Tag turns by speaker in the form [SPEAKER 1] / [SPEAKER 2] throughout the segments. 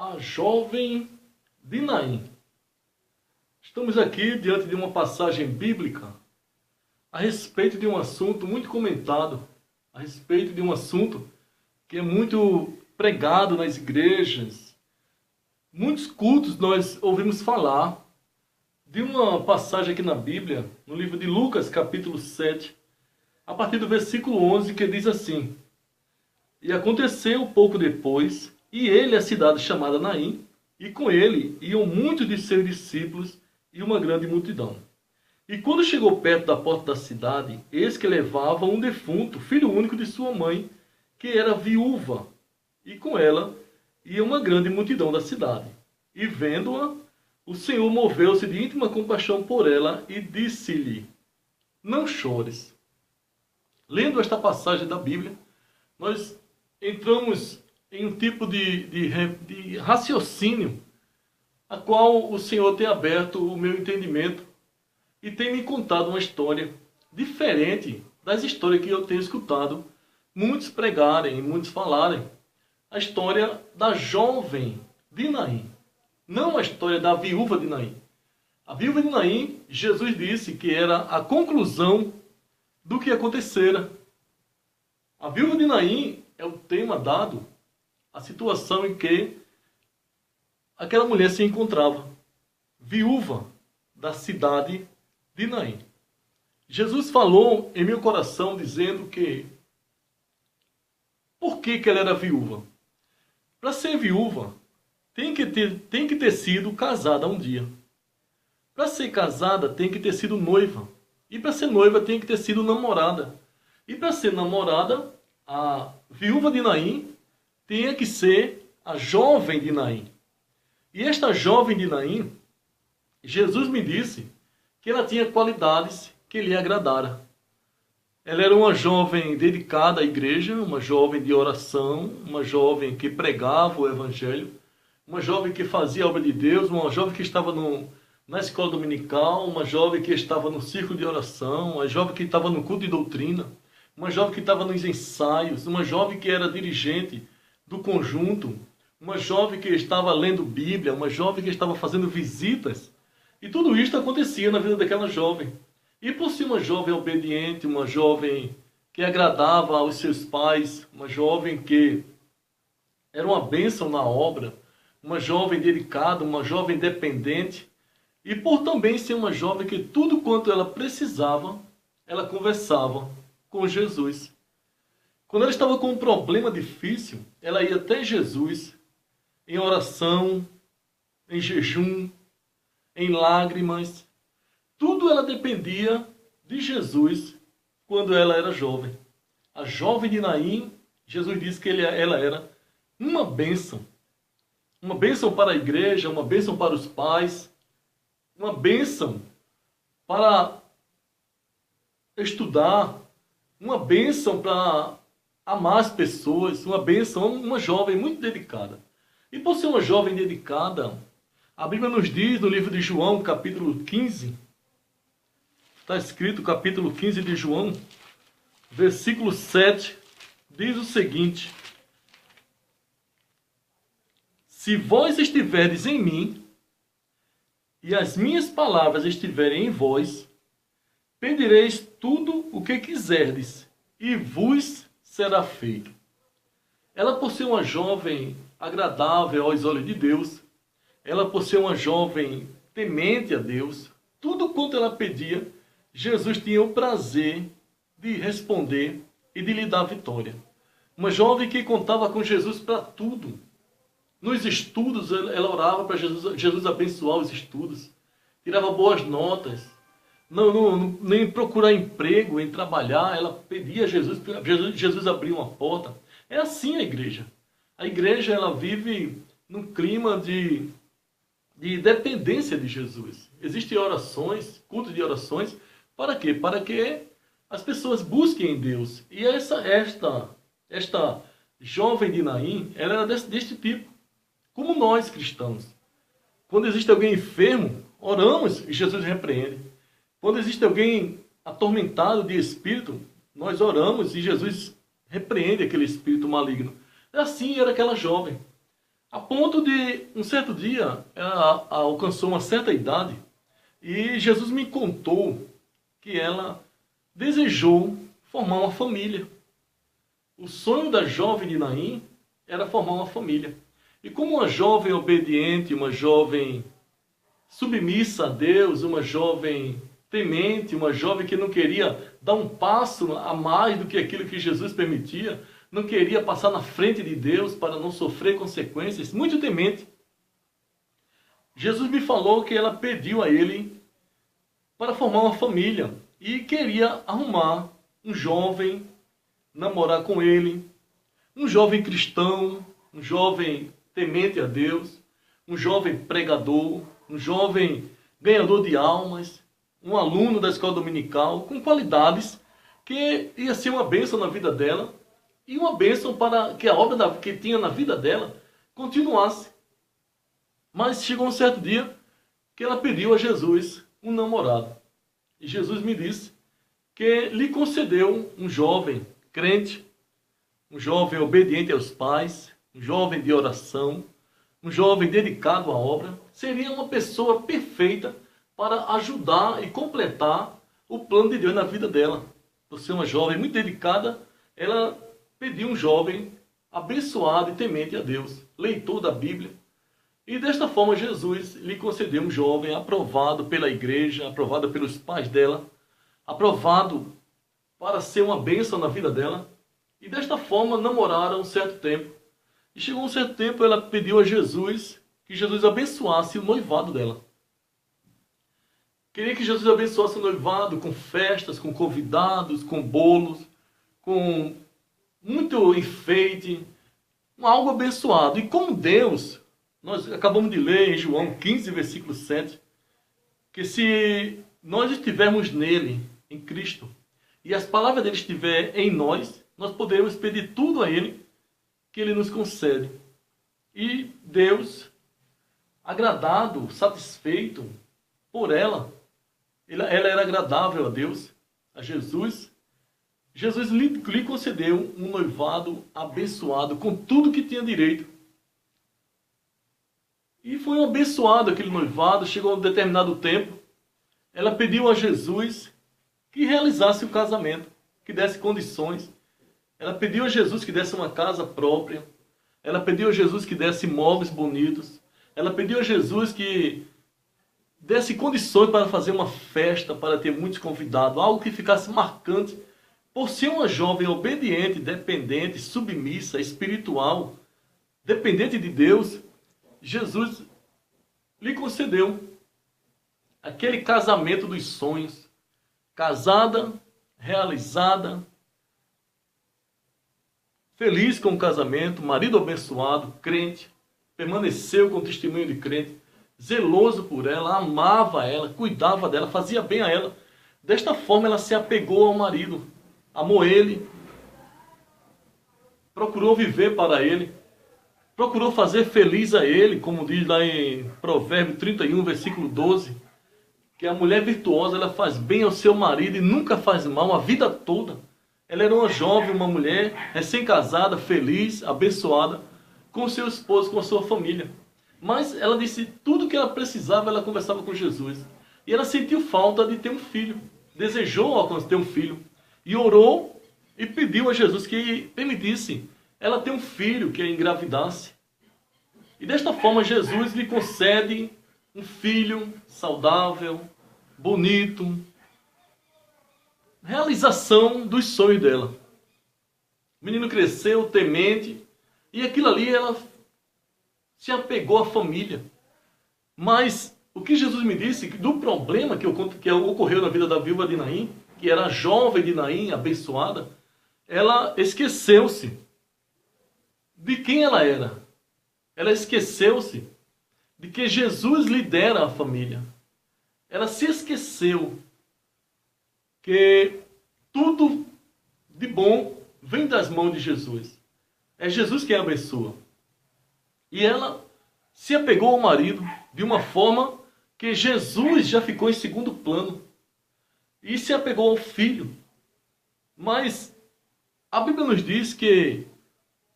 [SPEAKER 1] A jovem de Naim. Estamos aqui diante de uma passagem bíblica a respeito de um assunto muito comentado, a respeito de um assunto que é muito pregado nas igrejas. Muitos cultos nós ouvimos falar de uma passagem aqui na Bíblia, no livro de Lucas, capítulo 7, a partir do versículo 11, que diz assim: E aconteceu pouco depois, e ele a cidade chamada Naim, e com ele iam muitos de seus discípulos e uma grande multidão. E quando chegou perto da porta da cidade, eis que levava um defunto, filho único de sua mãe, que era viúva, e com ela ia uma grande multidão da cidade. E vendo-a, o Senhor moveu-se de íntima compaixão por ela e disse-lhe: Não chores. Lendo esta passagem da Bíblia, nós entramos em um tipo de raciocínio a qual o Senhor tem aberto o meu entendimento e tem me contado uma história diferente das histórias que eu tenho escutado muitos pregarem, muitos falarem. A história da jovem de Naim, não a história da viúva de Naim. A viúva de Naim, Jesus disse que era a conclusão do que acontecera. A viúva de Naim é o tema dado à situação em que aquela mulher se encontrava, viúva da cidade de Naim. Jesus falou em meu coração dizendo que por que ela era viúva? Para ser viúva, tem que ter sido casada um dia. Para ser casada, tem que ter sido noiva. E para ser noiva, tem que ter sido namorada. E para ser namorada, a viúva de Naim tinha que ser a jovem de Naim. E esta jovem de Naim, Jesus me disse que ela tinha qualidades que lhe agradaram. Ela era uma jovem dedicada à igreja, uma jovem de oração, uma jovem que pregava o evangelho, uma jovem que fazia a obra de Deus, uma jovem que estava na escola dominical, uma jovem que estava no círculo de oração, uma jovem que estava no culto de doutrina, uma jovem que estava nos ensaios, uma jovem que era dirigente do conjunto, uma jovem que estava lendo Bíblia, uma jovem que estava fazendo visitas. E tudo isso acontecia na vida daquela jovem. E por ser uma jovem obediente, uma jovem que agradava aos seus pais, uma jovem que era uma bênção na obra, uma jovem dedicada, uma jovem dependente, e por também ser uma jovem que tudo quanto ela precisava, ela conversava com Jesus. Quando ela estava com um problema difícil, ela ia até Jesus em oração, em jejum, em lágrimas. Tudo ela dependia de Jesus quando ela era jovem. A jovem de Naim, Jesus disse que ela era uma bênção. Uma bênção para a igreja, uma bênção para os pais, uma bênção para estudar, uma bênção para amar as pessoas, uma bênção, uma jovem muito dedicada. E por ser uma jovem dedicada, a Bíblia nos diz no livro de João, capítulo 15, está escrito, capítulo 15 de João, versículo 7, diz o seguinte: Se vós estiverdes em mim, e as minhas palavras estiverem em vós, pedireis tudo o que quiserdes, e vos será feito. Ela, por ser uma jovem agradável aos olhos de Deus, ela, por ser uma jovem temente a Deus, tudo quanto ela pedia, Jesus tinha o prazer de responder e de lhe dar vitória. Uma jovem que contava com Jesus para tudo. Nos estudos, ela orava para Jesus abençoar os estudos. Tirava boas notas. Nem procurar emprego, em trabalhar, ela pedia a Jesus abria uma porta. É assim a igreja. A igreja, ela vive num clima de dependência de Jesus. Existem orações, cultos de orações, para quê? Para que as pessoas busquem em Deus. E esta jovem de Naim, ela era deste tipo. Como nós, cristãos. Quando existe alguém enfermo, oramos e Jesus repreende. Quando existe alguém atormentado de espírito, nós oramos e Jesus repreende aquele espírito maligno. Assim era aquela jovem. A ponto de, um certo dia, ela alcançou uma certa idade e Jesus me contou que ela desejou formar uma família. O sonho da jovem de Naim era formar uma família. E como uma jovem obediente, uma jovem submissa a Deus, uma jovem temente, uma jovem que não queria dar um passo a mais do que aquilo que Jesus permitia, não queria passar na frente de Deus para não sofrer consequências, muito temente. Jesus me falou que ela pediu a ele para formar uma família e queria arrumar um jovem, namorar com ele, um jovem cristão, um jovem temente a Deus, um jovem pregador, um jovem ganhador de almas, um aluno da escola dominical, com qualidades que ia ser uma bênção na vida dela e uma bênção para que a obra que tinha na vida dela continuasse. Mas chegou um certo dia que ela pediu a Jesus um namorado. E Jesus me disse que lhe concedeu um jovem crente, um jovem obediente aos pais, um jovem de oração, um jovem dedicado à obra, seria uma pessoa perfeita para ajudar e completar o plano de Deus na vida dela. Por ser uma jovem muito dedicada, ela pediu um jovem abençoado e temente a Deus, leitor da Bíblia. E desta forma Jesus lhe concedeu um jovem aprovado pela igreja, aprovado pelos pais dela, aprovado para ser uma bênção na vida dela. E desta forma namoraram um certo tempo. E chegou um certo tempo, ela pediu a Jesus que Jesus abençoasse o noivado dela. Queria que Jesus abençoasse o noivado com festas, com convidados, com bolos, com muito enfeite, algo abençoado. E como Deus, nós acabamos de ler em João 15, versículo 7, que se nós estivermos nele, em Cristo, e as palavras dele estiverem em nós, nós podemos pedir tudo a ele que ele nos concede. E Deus, agradado, satisfeito por ela era agradável a Deus, a Jesus. Jesus lhe concedeu um noivado abençoado com tudo que tinha direito. E foi um abençoado aquele noivado. Chegou um determinado tempo, ela pediu a Jesus que realizasse o casamento, que desse condições. Ela pediu a Jesus que desse uma casa própria. Ela pediu a Jesus que desse móveis bonitos. Ela pediu a Jesus que desse condições para fazer uma festa, para ter muitos convidados, algo que ficasse marcante. Por ser uma jovem obediente, dependente, submissa, espiritual, dependente de Deus, Jesus lhe concedeu aquele casamento dos sonhos. Casada, realizada, feliz com o casamento, marido abençoado, crente, permaneceu com o testemunho de crente, zeloso por ela, amava ela, cuidava dela, fazia bem a ela. Desta forma ela se apegou ao marido, amou ele, procurou viver para ele, procurou fazer feliz a ele, como diz lá em Provérbios 31, versículo 12, que a mulher virtuosa ela faz bem ao seu marido e nunca faz mal a vida toda. Ela era uma jovem, uma mulher recém-casada, feliz, abençoada, com seu esposo, com a sua família. Mas ela disse tudo que ela precisava, ela conversava com Jesus. E ela sentiu falta de ter um filho, desejou ter um filho. E orou e pediu a Jesus que permitisse ela ter um filho, que a engravidasse. E desta forma Jesus lhe concede um filho saudável, bonito, realização dos sonhos dela. O menino cresceu temente e aquilo ali ela se apegou à família. Mas o que Jesus me disse do problema que ocorreu na vida da viúva de Naim, que era a jovem de Naim, abençoada, ela esqueceu-se de quem ela era. Ela esqueceu-se de que Jesus lidera a família. Ela se esqueceu que tudo de bom vem das mãos de Jesus. É Jesus quem abençoa. E ela se apegou ao marido de uma forma que Jesus já ficou em segundo plano. E se apegou ao filho. Mas a Bíblia nos diz que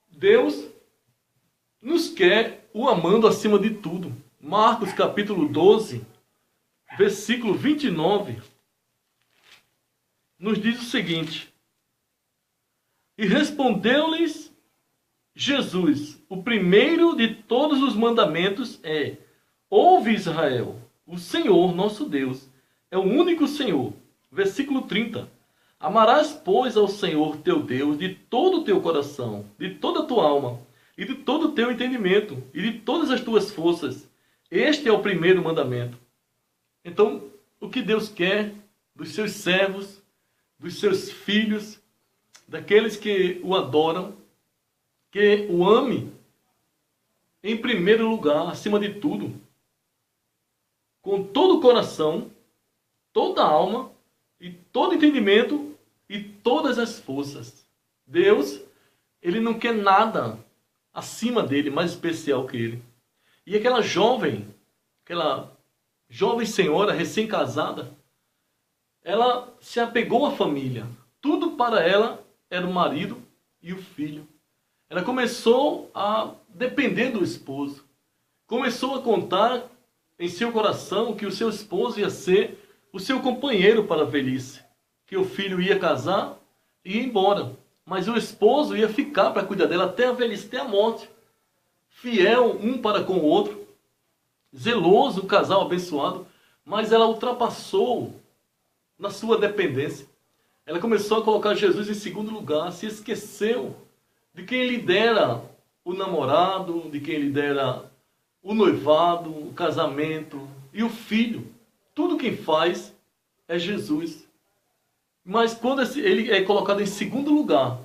[SPEAKER 1] Deus nos quer o amando acima de tudo. Marcos capítulo 12, versículo 29, nos diz o seguinte: e respondeu-lhes Jesus, o primeiro de todos os mandamentos é: ouve, Israel, o Senhor nosso Deus é o único Senhor. Versículo 30. Amarás, pois, ao Senhor teu Deus de todo o teu coração, de toda a tua alma, e de todo o teu entendimento, e de todas as tuas forças. Este é o primeiro mandamento. Então, o que Deus quer dos seus servos, dos seus filhos, daqueles que o adoram, que o ame em primeiro lugar, acima de tudo, com todo o coração, toda a alma, e todo entendimento e todas as forças. Deus, ele não quer nada acima dele, mais especial que ele. E aquela jovem senhora recém-casada, ela se apegou à família. Tudo para ela era o marido e o filho. Ela começou a depender do esposo. Começou a contar em seu coração que o seu esposo ia ser o seu companheiro para a velhice. Que o filho ia casar e ia embora. Mas o esposo ia ficar para cuidar dela até a velhice, até a morte. Fiel um para com o outro. Zeloso, um casal abençoado. Mas ela ultrapassou na sua dependência. Ela começou a colocar Jesus em segundo lugar. Se esqueceu de quem lhe dera o namorado, de quem lhe dera o noivado, o casamento e o filho. Tudo quem faz é Jesus. Mas quando ele é colocado em segundo lugar,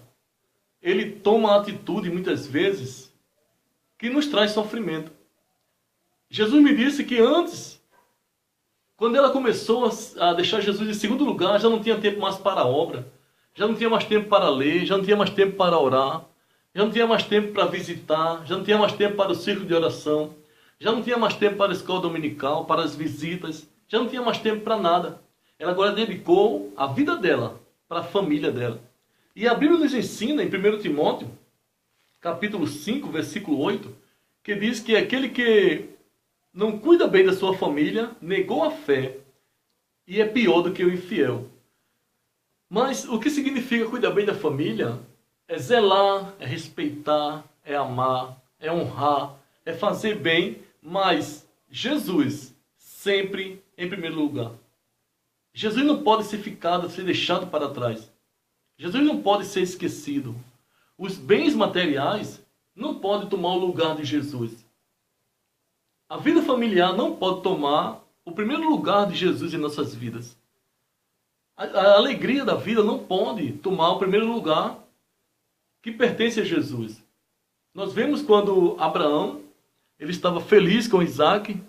[SPEAKER 1] ele toma a atitude, muitas vezes, que nos traz sofrimento. Jesus me disse que antes, quando ela começou a deixar Jesus em segundo lugar, já não tinha tempo mais para a obra, já não tinha mais tempo para ler, já não tinha mais tempo para orar, já não tinha mais tempo para visitar, já não tinha mais tempo para o círculo de oração, já não tinha mais tempo para a escola dominical, para as visitas, já não tinha mais tempo para nada. Ela agora dedicou a vida dela para a família dela. E a Bíblia nos ensina, em 1 Timóteo, capítulo 5, versículo 8, que diz que aquele que não cuida bem da sua família, negou a fé e é pior do que o infiel. Mas o que significa cuidar bem da família? É zelar, é respeitar, é amar, é honrar, é fazer bem, mas Jesus sempre em primeiro lugar. Jesus não pode ser deixado para trás. Jesus não pode ser esquecido. Os bens materiais não podem tomar o lugar de Jesus. A vida familiar não pode tomar o primeiro lugar de Jesus em nossas vidas. A alegria da vida não pode tomar o primeiro lugar que pertence a Jesus. Nós vemos quando Abraão, ele estava feliz com Isaac,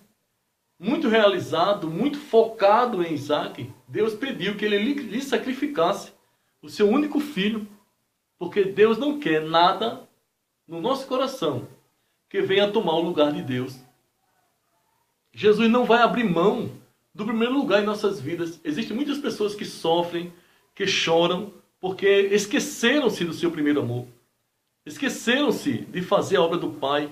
[SPEAKER 1] muito realizado, muito focado em Isaac. Deus pediu que ele lhe sacrificasse o seu único filho, porque Deus não quer nada no nosso coração que venha tomar o lugar de Deus. Jesus não vai abrir mão do primeiro lugar em nossas vidas. Existem muitas pessoas que sofrem, que choram, porque esqueceram-se do seu primeiro amor. Esqueceram-se de fazer a obra do Pai.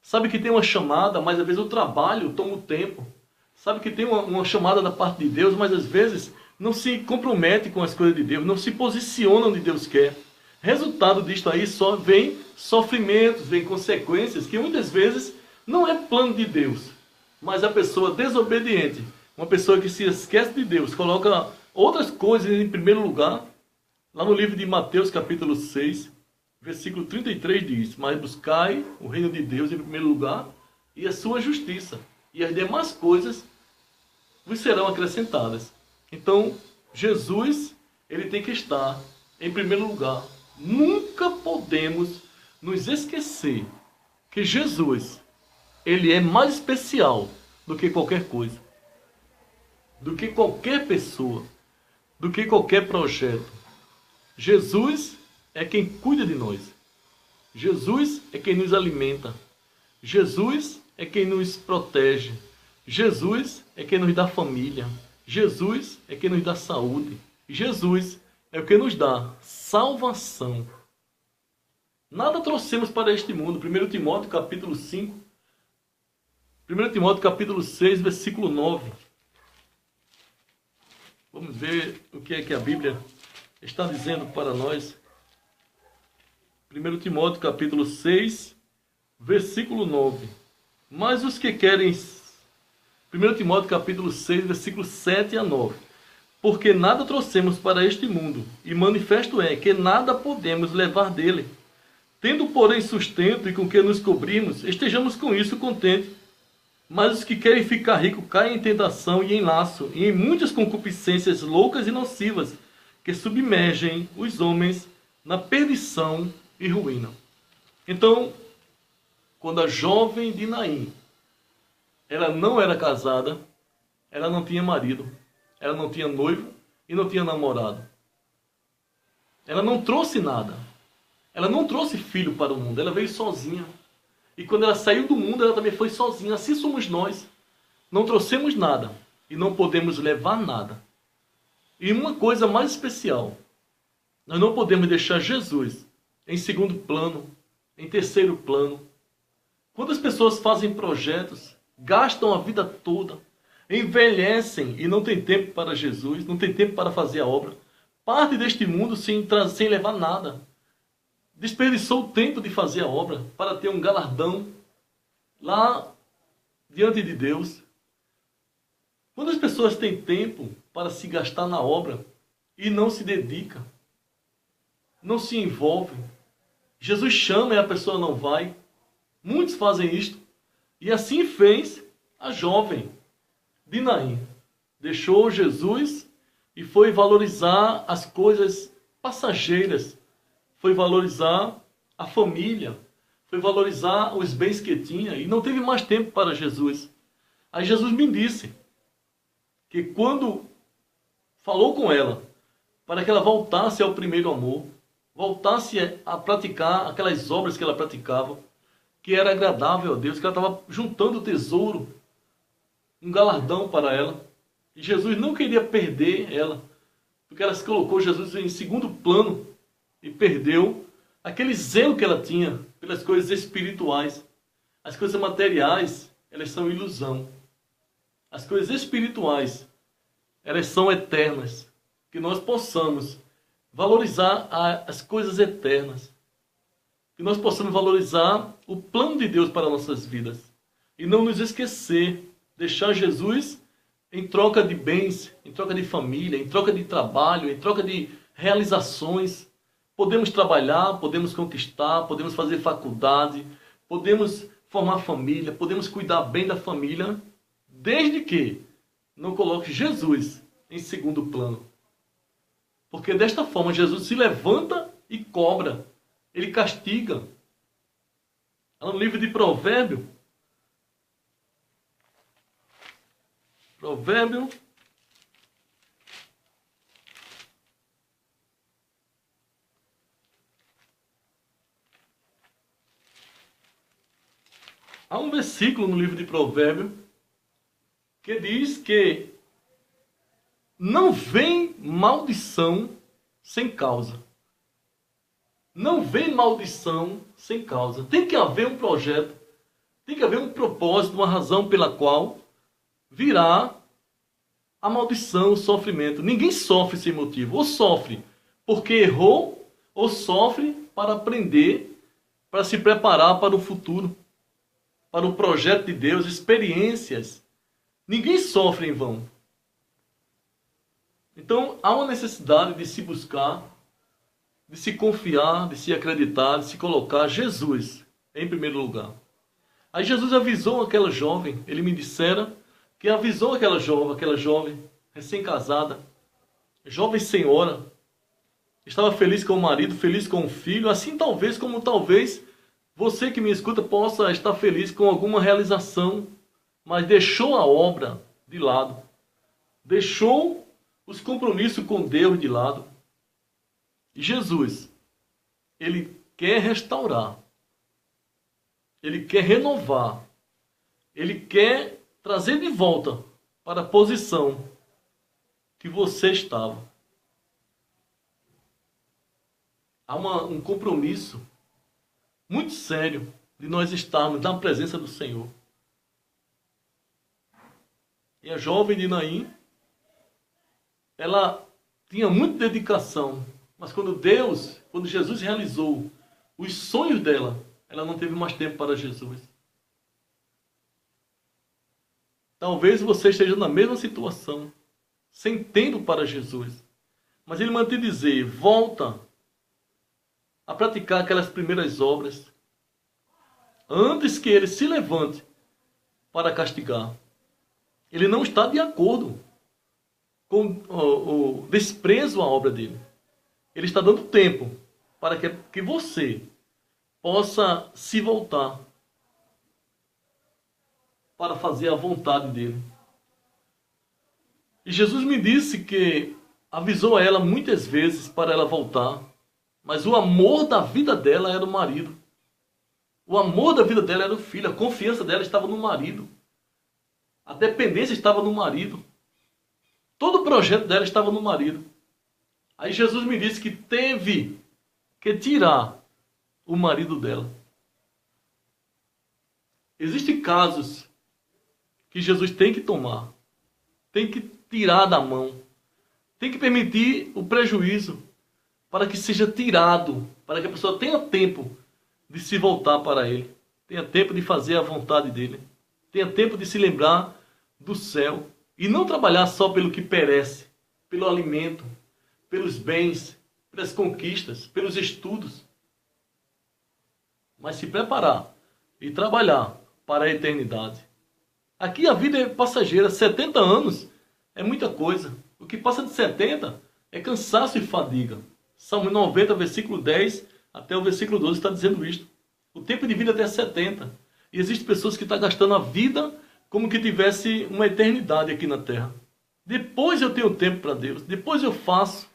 [SPEAKER 1] Sabe que tem uma chamada, mas às vezes o trabalho toma o tempo. Sabe que tem uma chamada da parte de Deus, mas às vezes não se compromete com as coisas de Deus, não se posiciona onde Deus quer. Resultado disto aí só vem sofrimentos, vem consequências que muitas vezes não é plano de Deus. Mas a pessoa desobediente, uma pessoa que se esquece de Deus, coloca outras coisas em primeiro lugar. Lá no livro de Mateus capítulo 6, versículo 33 diz: mas buscai o reino de Deus em primeiro lugar e a sua justiça, e as demais coisas vos serão acrescentadas. Então, Jesus, ele tem que estar em primeiro lugar. Nunca podemos nos esquecer que Jesus, ele é mais especial do que qualquer coisa, do que qualquer pessoa, do que qualquer projeto. Jesus é quem cuida de nós. Jesus é quem nos alimenta. Jesus é quem nos protege. Jesus é quem nos dá família. Jesus é quem nos dá saúde. Jesus é o que nos dá salvação. Nada trouxemos para este mundo. 1 Timóteo capítulo 5. 1 Timóteo capítulo 6, versículo 9. Vamos ver o que é que a Bíblia está dizendo para nós. 1 Timóteo capítulo 6, versículo 9. Mas os que querem... 1 Timóteo capítulo 6, versículo 7 a 9. Porque nada trouxemos para este mundo, e manifesto é que nada podemos levar dele. Tendo, porém, sustento e com que nos cobrimos, estejamos com isso contentes. Mas os que querem ficar ricos caem em tentação e em laço, e em muitas concupiscências loucas e nocivas, que submergem os homens na perdição e ruína. Então, quando a jovem de Naim, ela não era casada, ela não tinha marido, ela não tinha noivo e não tinha namorado. Ela não trouxe nada. Ela não trouxe filho para o mundo, ela veio sozinha. E quando ela saiu do mundo, ela também foi sozinha. Assim somos nós. Não trouxemos nada e não podemos levar nada. E uma coisa mais especial, nós não podemos deixar Jesus em segundo plano, em terceiro plano. Quantas pessoas fazem projetos, gastam a vida toda, envelhecem e não tem tempo para Jesus, não tem tempo para fazer a obra. Parte deste mundo sem levar nada. Desperdiçou o tempo de fazer a obra para ter um galardão lá diante de Deus. Quando as pessoas têm tempo para se gastar na obra e não se dedicam, não se envolvem, Jesus chama e a pessoa não vai. Muitos fazem isto. E assim fez a jovem de Naim. Deixou Jesus e foi valorizar as coisas passageiras. Foi valorizar a família, foi valorizar os bens que tinha e não teve mais tempo para Jesus. Aí Jesus me disse que quando falou com ela, para que ela voltasse ao primeiro amor, voltasse a praticar aquelas obras que ela praticava, que era agradável a Deus, que ela estava juntando tesouro, um galardão para ela. E Jesus não queria perder ela, porque ela se colocou Jesus em segundo plano, e perdeu aquele zelo que ela tinha pelas coisas espirituais. As coisas materiais, elas são ilusão. As coisas espirituais, elas são eternas. Que nós possamos valorizar as coisas eternas. Que nós possamos valorizar o plano de Deus para nossas vidas. E não nos esquecer, deixar Jesus em troca de bens, em troca de família, em troca de trabalho, em troca de realizações. Podemos trabalhar, podemos conquistar, podemos fazer faculdade, podemos formar família, podemos cuidar bem da família, desde que não coloque Jesus em segundo plano. Porque desta forma Jesus se levanta e cobra, ele castiga. No livro de Provérbio, há um versículo no livro de Provérbio que diz que não vem maldição sem causa. Não vem maldição sem causa. Tem que haver um projeto, tem que haver um propósito, uma razão pela qual virá a maldição, o sofrimento. Ninguém sofre sem motivo. Ou sofre porque errou, ou sofre para aprender, para se preparar para o futuro, para o projeto de Deus, experiências. Ninguém sofre em vão. Então, há uma necessidade de se buscar, de se confiar, de se acreditar, de se colocar Jesus em primeiro lugar. Aí Jesus avisou aquela jovem, ele me dissera que avisou aquela jovem recém-casada, jovem senhora, estava feliz com o marido, feliz com o filho, assim talvez você que me escuta possa estar feliz com alguma realização, mas deixou a obra de lado, deixou os compromissos com Deus de lado. E Jesus, ele quer restaurar, ele quer renovar, ele quer trazer de volta para a posição que você estava. Há um compromisso muito sério de nós estarmos na presença do Senhor. E a jovem de Naim, ela tinha muita dedicação, mas quando Jesus realizou os sonhos dela, ela não teve mais tempo para Jesus. Talvez você esteja na mesma situação, sem tempo para Jesus. Mas ele mantém dizer, volta a praticar aquelas primeiras obras, antes que ele se levante para castigar. Ele não está de acordo com o desprezo à obra dele. Ele está dando tempo para que você possa se voltar para fazer a vontade dele. E Jesus me disse que avisou a ela muitas vezes para ela voltar, mas o amor da vida dela era o marido. O amor da vida dela era o filho, a confiança dela estava no marido. A dependência estava no marido. Todo o projeto dela estava no marido. Aí Jesus me disse que teve que tirar o marido dela. Existem casos que Jesus tem que tomar, tem que tirar da mão, tem que permitir o prejuízo para que seja tirado, para que a pessoa tenha tempo de se voltar para Ele, tenha tempo de fazer a vontade dEle, tenha tempo de se lembrar do céu e não trabalhar só pelo que perece, pelo alimento, pelos bens, pelas conquistas, pelos estudos, mas se preparar e trabalhar para a eternidade. Aqui a vida é passageira, 70 anos é muita coisa. O que passa de 70 é cansaço e fadiga. Salmo 90, versículo 10 até o versículo 12 está dizendo isto. O tempo de vida é até 70. E existem pessoas que estão gastando a vida como que tivesse uma eternidade aqui na terra. Depois eu tenho tempo para Deus, depois eu faço,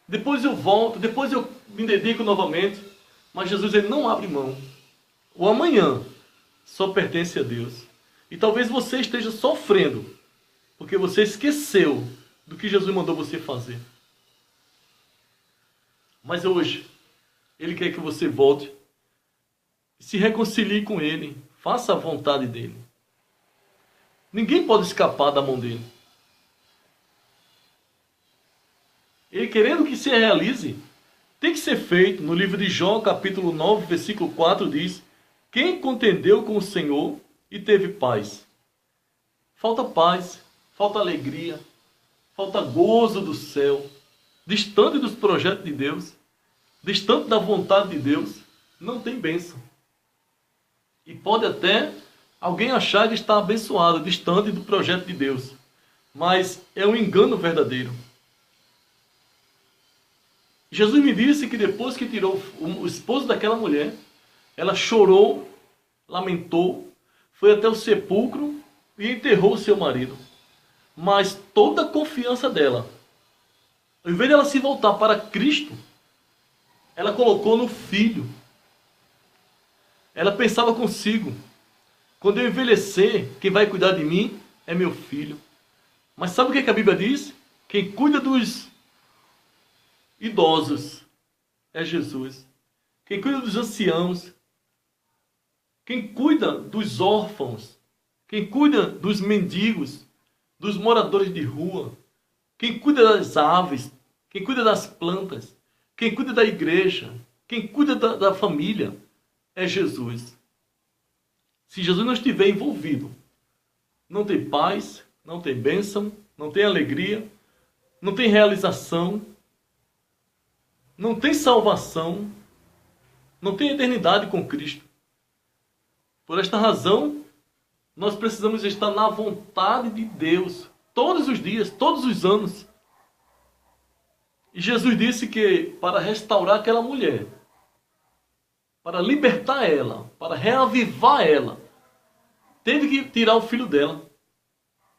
[SPEAKER 1] depois eu volto, depois eu me dedico novamente. Mas Jesus ele não abre mão. O amanhã só pertence a Deus. E talvez você esteja sofrendo porque você esqueceu do que Jesus mandou você fazer. Mas hoje, Ele quer que você volte, se reconcilie com Ele, faça a vontade dEle. Ninguém pode escapar da mão dEle. Ele querendo que se realize, tem que ser feito. No livro de Jó, capítulo 9, versículo 4, diz: quem contendeu com o Senhor e teve paz. Falta paz, falta alegria, falta gozo do céu, distante dos projetos de Deus, distante da vontade de Deus, não tem bênção. E pode até alguém achar que está abençoado, distante do projeto de Deus, mas é um engano verdadeiro. Jesus me disse que depois que tirou o esposo daquela mulher, ela chorou, lamentou, foi até o sepulcro e enterrou o seu marido. Mas toda a confiança dela, ao invés de ela se voltar para Cristo, ela colocou no filho. Ela pensava consigo: quando eu envelhecer, quem vai cuidar de mim é meu filho. Mas sabe o que a Bíblia diz? Quem cuida dos idosos é Jesus. Quem cuida dos anciãos, quem cuida dos órfãos, quem cuida dos mendigos, dos moradores de rua, quem cuida das aves, quem cuida das plantas, quem cuida da igreja, quem cuida da família, é Jesus. Se Jesus não estiver envolvido, não tem paz, não tem bênção, não tem alegria, não tem realização, não tem salvação, não tem eternidade com Cristo. Por esta razão, nós precisamos estar na vontade de Deus, todos os dias, todos os anos. E Jesus disse que para restaurar aquela mulher, para libertar ela, para reavivar ela, teve que tirar o filho dela.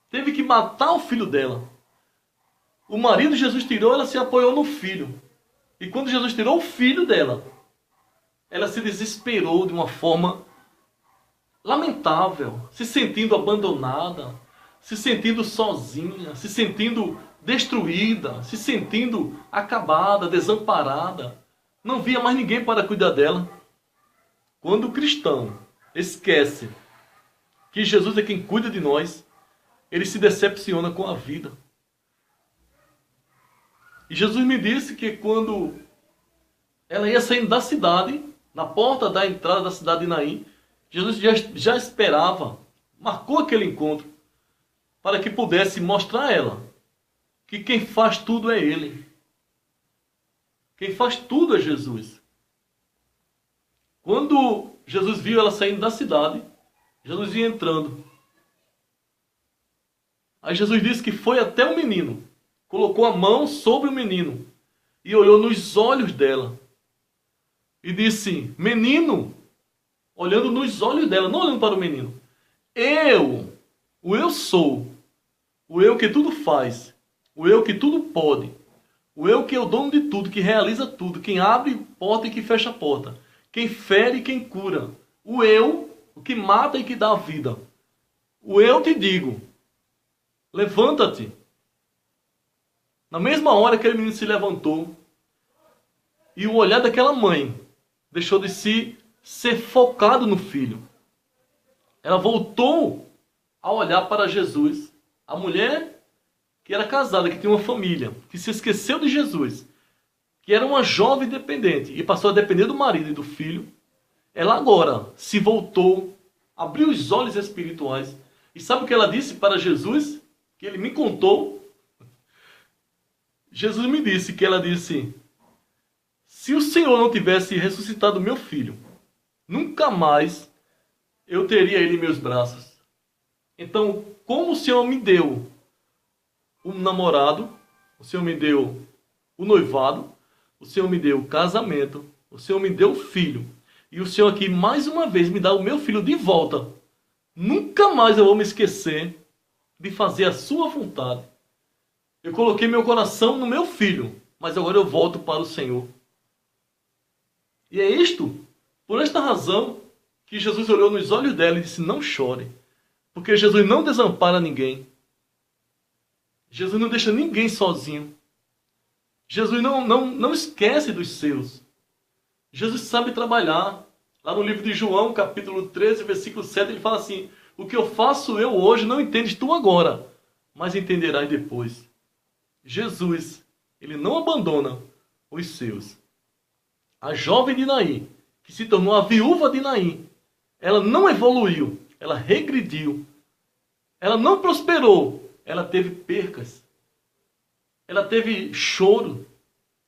[SPEAKER 1] Teve que matar o filho dela. O marido Jesus tirou, ela se apoiou no filho. E quando Jesus tirou o filho dela, ela se desesperou de uma forma lamentável, se sentindo abandonada, se sentindo sozinha, se sentindo destruída, se sentindo acabada, desamparada. Não via mais ninguém para cuidar dela. Quando o cristão esquece que Jesus é quem cuida de nós, ele se decepciona com a vida. E Jesus me disse que quando ela ia saindo da cidade, na porta da entrada da cidade de Naim, Jesus já esperava, marcou aquele encontro, para que pudesse mostrar a ela que quem faz tudo é Ele. Quem faz tudo é Jesus. Quando Jesus viu ela saindo da cidade, Jesus ia entrando. Aí Jesus disse que foi até o menino, colocou a mão sobre o menino e olhou nos olhos dela. E disse, menino, olhando nos olhos dela, não olhando para o menino. O eu sou, o eu que tudo faz, o eu que tudo pode, o eu que é o dono de tudo, que realiza tudo, quem abre porta e que fecha a porta, quem fere e quem cura, o eu, o que mata e que dá a vida. O eu te digo, levanta-te. Na mesma hora aquele menino se levantou e o olhar daquela mãe deixou de ser focado no filho. Ela voltou a olhar para Jesus. A mulher que era casada, que tinha uma família, que se esqueceu de Jesus, que era uma jovem dependente e passou a depender do marido e do filho, ela agora se voltou, abriu os olhos espirituais. E sabe o que ela disse para Jesus? Que ele me contou. Jesus me disse que ela disse, se o Senhor não tivesse ressuscitado meu filho, nunca mais eu teria ele em meus braços. Então, como o Senhor me deu o namorado, o Senhor me deu o noivado, o Senhor me deu o casamento, o Senhor me deu o filho, e o Senhor aqui mais uma vez me dá o meu filho de volta, nunca mais eu vou me esquecer de fazer a sua vontade. Eu coloquei meu coração no meu filho, mas agora eu volto para o Senhor. E é por esta razão, que Jesus olhou nos olhos dela e disse, não chore. Porque Jesus não desampara ninguém. Jesus não deixa ninguém sozinho. Jesus não esquece dos seus. Jesus sabe trabalhar. Lá no livro de João, capítulo 13, versículo 7, ele fala assim, o que eu faço eu hoje não entendes tu agora, mas entenderás depois. Jesus, ele não abandona os seus. A jovem de Naim, que se tornou a viúva de Naim, ela não evoluiu, ela regrediu. Ela não prosperou, ela teve percas. Ela teve choro,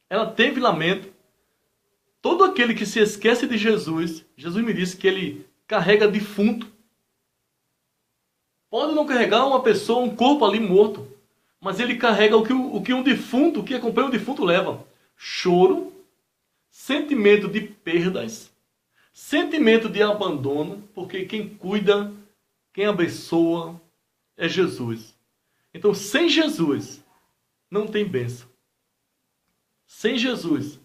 [SPEAKER 1] ela teve lamento. Todo aquele que se esquece de Jesus, Jesus me disse que ele carrega defunto. Pode não carregar uma pessoa, um corpo ali morto, mas ele carrega o que um defunto, o que acompanha um defunto leva. Choro, sentimento de perdas, sentimento de abandono, porque quem cuida, quem abençoa é Jesus. Então, sem Jesus, não tem bênção. Sem Jesus,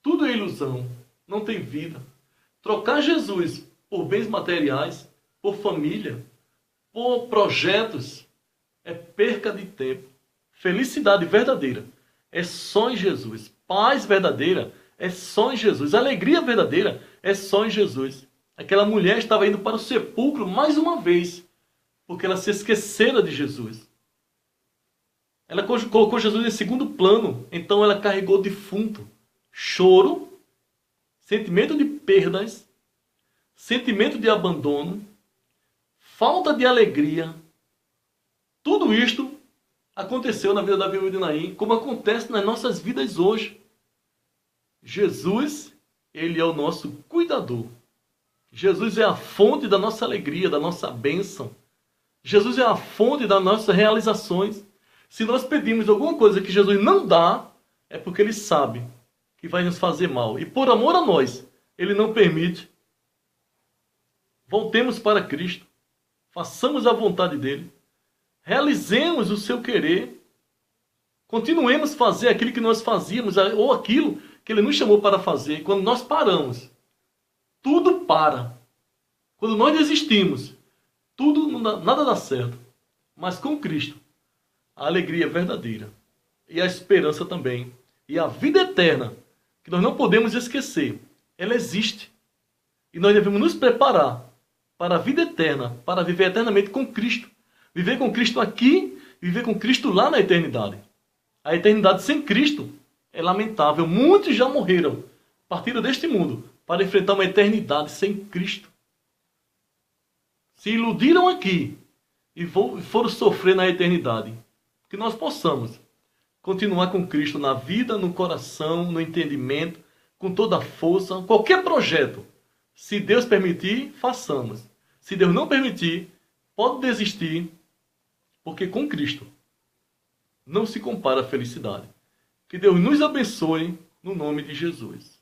[SPEAKER 1] tudo é ilusão, não tem vida. Trocar Jesus por bens materiais, por família, por projetos, é perca de tempo. Felicidade verdadeira é só em Jesus. Paz verdadeira é só em Jesus. Alegria verdadeira é só em Jesus. Aquela mulher estava indo para o sepulcro mais uma vez, porque ela se esquecera de Jesus. Ela colocou Jesus em segundo plano, então ela carregou defunto, choro, sentimento de perdas, sentimento de abandono, falta de alegria. Tudo isto aconteceu na vida da viúva de Naim, como acontece nas nossas vidas hoje. Jesus, ele é o nosso cuidador. Jesus é a fonte da nossa alegria, da nossa bênção. Jesus é a fonte das nossas realizações. Se nós pedimos alguma coisa que Jesus não dá, é porque ele sabe que vai nos fazer mal. E por amor a nós, ele não permite. Voltemos para Cristo. Façamos a vontade dele. Realizemos o seu querer. Continuemos a fazer aquilo que nós fazíamos, ou aquilo que ele nos chamou para fazer. Quando nós paramos, tudo para. Quando nós desistimos, nada dá certo. Mas com Cristo, a alegria é verdadeira. E a esperança também. E a vida eterna, que nós não podemos esquecer, ela existe. E nós devemos nos preparar para a vida eterna, para viver eternamente com Cristo. Viver com Cristo aqui, viver com Cristo lá na eternidade. A eternidade sem Cristo é lamentável. Muitos já morreram, partiram deste mundo, para enfrentar uma eternidade sem Cristo. Se iludiram aqui e foram sofrer na eternidade. Que nós possamos continuar com Cristo na vida, no coração, no entendimento, com toda a força, qualquer projeto. Se Deus permitir, façamos. Se Deus não permitir, pode desistir, porque com Cristo não se compara a felicidade. Que Deus nos abençoe no nome de Jesus.